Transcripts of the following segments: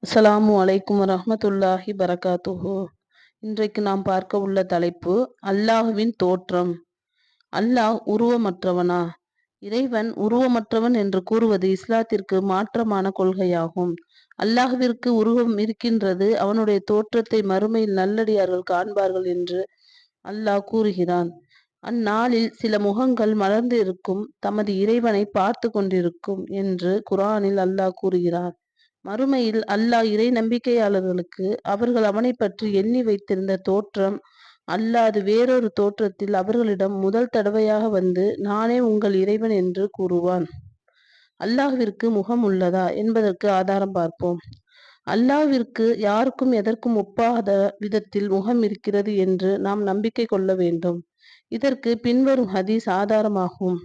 அஸ்ஸலாமு அலைக்கும் வரஹ்மத்துல்லாஹி பரகாத்துஹு. இன்றைக்கு நாம் பார்க்க உள்ள தலைப்பு அல்லாஹ்வின் தோற்றம். அல்லாஹ் உருவமற்றவனா? இறைவன் உருவமற்றவன் என்று கூறுவது இஸ்லாத்திற்கு மாற்றமான கொள்கையாகும். அல்லாஹ்விற்கு உருவம் இருக்கின்றது, அவனுடைய தோற்றத்தை மறுமையில் நல்லடியார்கள் காண்பார்கள் என்று அல்லாஹ் கூறுகிறான். அந்நாளில் சில முகங்கள் மலர்ந்து இருக்கும், தமது இறைவனை பார்த்து கொண்டிருக்கும் என்று குர்ஆனில் அல்லாஹ் கூறுகிறான். மறுமையில் அல்லாஹ் இறை நம்பிக்கையாளர்களுக்கு அவர்கள் அவனை பற்றி எண்ணி வைத்திருந்த தோற்றம் அல்லாது வேறொரு தோற்றத்தில் அவர்களிடம் முதல் தடவையாக வந்து, நானே உங்கள் இறைவன் என்று கூறுவான். அல்லாஹ்விற்கு முகம் உள்ளதா என்பதற்கு ஆதாரம் பார்ப்போம். அல்லாஹ்விற்கு யாருக்கும் எதற்கும் ஒப்பாத விதத்தில் முகம் இருக்கிறது என்று நாம் நம்பிக்கை கொள்ள வேண்டும். இதற்கு பின்வரும் ஹதீஸ் ஆதாரமாகும்.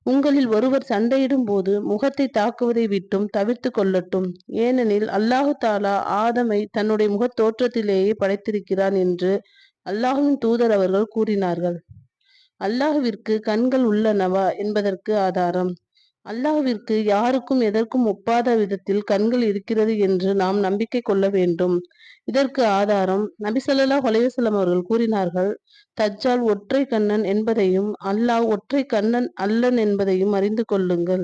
உங்களில் ஒருவர் சண்டையிடும் போது முகத்தை தாக்குவதை விட்டும் தவிர்த்து கொள்ளட்டும். ஏனெனில் அல்லாஹு தாலா ஆதமை தன்னுடைய முகத் தோற்றத்திலேயே படைத்திருக்கிறான் என்று அல்லாஹ்வின் தூதர் அவர்கள் கூறினார்கள். அல்லாஹ்விற்கு கண்கள் உள்ளனவா என்பதற்கு ஆதாரம். அல்லாஹ்விற்கு யாருக்கும் எதற்கும் ஒப்பாத விதத்தில் கண்கள் இருக்கிறது என்று நாம் நம்பிக்கை கொள்ள வேண்டும். இதற்கு ஆதாரம் நபி ஸல்லல்லாஹு அலைஹி வஸல்லம் அவர்கள் கூறினார்கள், தஜ்ஜால் ஒற்றை கண்ணன் என்பதையும் அல்லாஹ் ஒற்றை கண்ணன் அல்லன் என்பதையும் அறிந்து கொள்ளுங்கள்.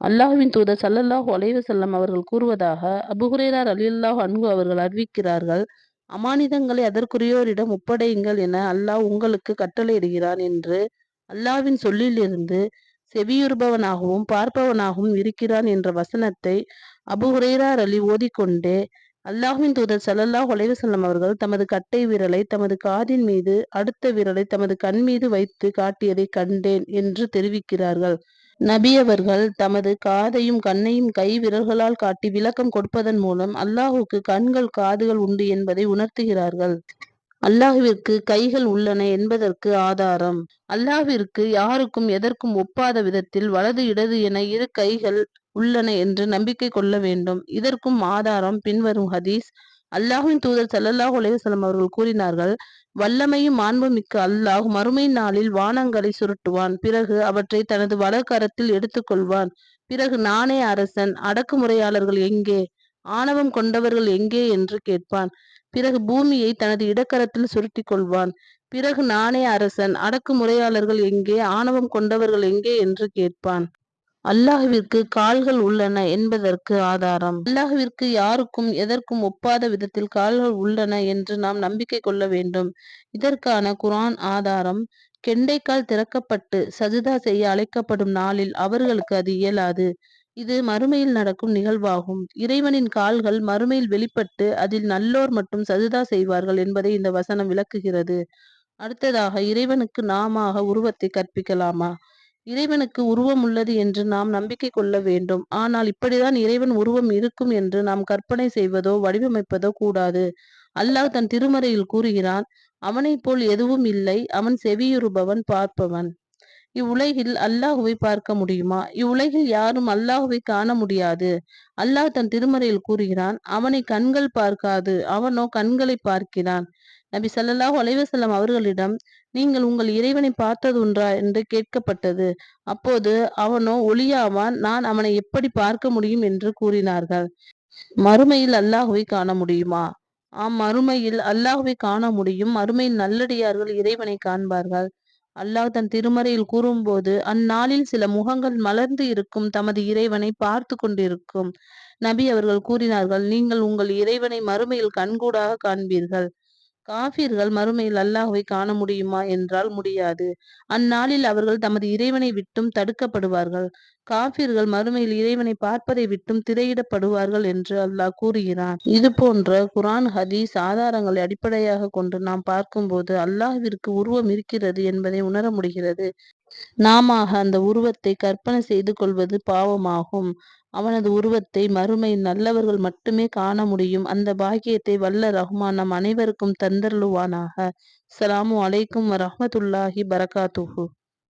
அல்லாஹ்வின் தூதர் ஸல்லல்லாஹு அலைஹி வஸல்லம் அவர்கள் கூறுவதாக அபூ ஹுரைரா ரலியல்லாஹு அன்ஹு அவர்கள் அறிவிக்கிறார்கள், அமானிதங்களை அதற்குரியோரிடம் ஒப்படையுங்கள் என அல்லாஹ் உங்களுக்கு கட்டளையிடுகிறான் என்று அல்லாஹ்வின் சொல்லிலிருந்து செவியுறுபவனாகவும் பார்ப்பவனாகவும் இருக்கிறான் என்ற வசனத்தை அபூ ஹுரைரா ரலி ஓதிக்கொண்டே அல்லாஹ்வின் தூதர் ஸல்லல்லாஹு அலைஹி வஸல்லம் அவர்கள் தமது கட்டை விரலை தமது காதின் மீது, அடுத்த விரலை தமது கண் மீது வைத்து காட்டியதை கண்டேன் என்று தெரிவிக்கிறார்கள். நபி அவர்கள் தமது காதையும் கண்ணையும் கை விரல்களால் காட்டி விளக்கம் கொடுப்பதன் மூலம் அல்லாஹுக்கு கண்கள் காதுகள் உண்டு என்பதை உணர்த்துகிறார்கள். அல்லாஹ்விற்கு கைகள் உள்ளன என்பதற்கு ஆதாரம். அல்லாஹ்விற்கு யாருக்கும் எதற்கும் ஒப்பாத விதத்தில் வலது இடது என இரு கைகள் உள்ளன என்று நம்பிக்கை கொள்ள வேண்டும். இதற்கும் ஆதாரம் பின்வரும் ஹதீஸ். அல்லாஹ்வின் தூதர் ஸல்லல்லாஹு அலைஹி வஸல்லம் அவர்கள் கூறினார்கள், வல்லமையும் மாண்பும் மிக்க அல்லாஹ் மறுமை நாளில் வானங்களை சுருட்டுவான். பிறகு அவற்றை தனது வலக்கரத்தில் எடுத்துக் கொள்வான். பிறகு நானே அரசன், அடக்குமுறையாளர்கள் எங்கே, ஆணவம் கொண்டவர்கள் எங்கே என்று கேட்பான். பிறகு பூமியை தனது இடக்கரத்தில் சுருட்டிக் கொள்வான். பிறகு நானே அரசன், அடக்குமுறையாளர்கள் எங்கே, ஆணவம் கொண்டவர்கள் எங்கே என்று கேட்பான். அல்லாஹ்விற்கு கால்கள் உள்ளன என்பதற்கு ஆதாரம். அல்லாஹ்விற்கு யாருக்கும் எதற்கும் ஒப்பாத விதத்தில் கால்கள் உள்ளன என்று நாம் நம்பிக்கை கொள்ள வேண்டும். இதற்கான குர்ஆன் ஆதாரம், கெண்டைக்கால் திறக்கப்பட்டு சஜ்தா செய்ய அழைக்கப்படும் நாளில் அவர்களுக்கு அது இயலாது. இது மறுமையில் நடக்கும் நிகழ்வாகும். இறைவனின் கால்கள் மறுமையில் வெளிப்பட்டு அதில் நல்லோர் மட்டும் சஜ்தா செய்வார்கள் என்பதை இந்த வசனம் விளக்குகிறது. அடுத்ததாக, இறைவனுக்கு நாமாக உருவத்தை கற்பிக்கலாமா? இறைவனுக்கு உருவம் உள்ளது என்று நாம் நம்பிக்கை கொள்ள வேண்டும். ஆனால் இப்படிதான் இறைவன் உருவம் இருக்கும் என்று நாம் கற்பனை செய்வதோ வடிவமைப்பதோ கூடாது. அல்லாஹ் தன் திருமறையில் கூறுகிறான், அவனைப் போல் எதுவும் இல்லை, அவன் செவியுறுபவன், பார்ப்பவன். இவ்வுலகில் அல்லாஹுவை பார்க்க முடியுமா? இவ்வுலகில் யாரும் அல்லாஹுவை காண முடியாது. அல்லாஹ் தன் திருமறையில் கூறுகிறான், அவனை கண்கள் பார்க்காது, அவனோ கண்களை பார்க்கிறான். நபி ஸல்லல்லாஹு அலைஹி வஸல்லம் அவர்களிடம், நீங்கள் உங்கள் இறைவனை பார்த்ததுண்டா என்று கேட்கப்பட்டது. அப்போது அவனோ ஒளியாவான், நான் அவனை எப்படி பார்க்க முடியும் என்று கூறினார்கள். மறுமையில் அல்லாஹுவை காண முடியுமா? ஆம், மறுமையில் அல்லாஹுவை காண முடியும். மறுமையில் நல்லடியார்கள் இறைவனை காண்பார்கள். அல்லாஹ் தன் திருமறையில் கூறும்போது, அந்நாளில் சில முகங்கள் மலர்ந்து இருக்கும், தமது இறைவனை பார்த்து கொண்டிருக்கும். நபி அவர்கள் கூறினார்கள், நீங்கள் உங்கள் இறைவனை மறுமையில் கண்கூடாக காண்பீர்கள். காஃபிர்கள் மறுமையில் அல்லாஹுவை காண முடியுமா என்றால் முடியாது. அந்நாளில் அவர்கள் தமது இறைவனை விட்டும் தடுக்கப்படுவார்கள். காஃபிர்கள் மறுமையில் இறைவனை பார்ப்பதை விட்டும் திரையிடப்படுவார்கள் என்று அல்லாஹ் கூறுகிறான். இது போன்ற குர்ஆன் ஹதீஸ் ஆதாரங்களை அடிப்படையாக கொண்டு நாம் பார்க்கும்போது அல்லாஹ்விற்கு உருவம் இருக்கிறது என்பதை உணர முடிகிறது. நாமாக அந்த உருவத்தை கற்பனை செய்து கொள்வது பாவமாகும். அவனது உருவத்தை மறுமையில் நல்லவர்கள் மட்டுமே காண முடியும். அந்த பாக்கியத்தை வல்ல ரஹ்மான் நம் அனைவருக்கும் தந்தருளுவானாக. அஸ்ஸலாமு அலைக்கும் வரஹ்மத்துல்லாஹி பரகாத்துஹு.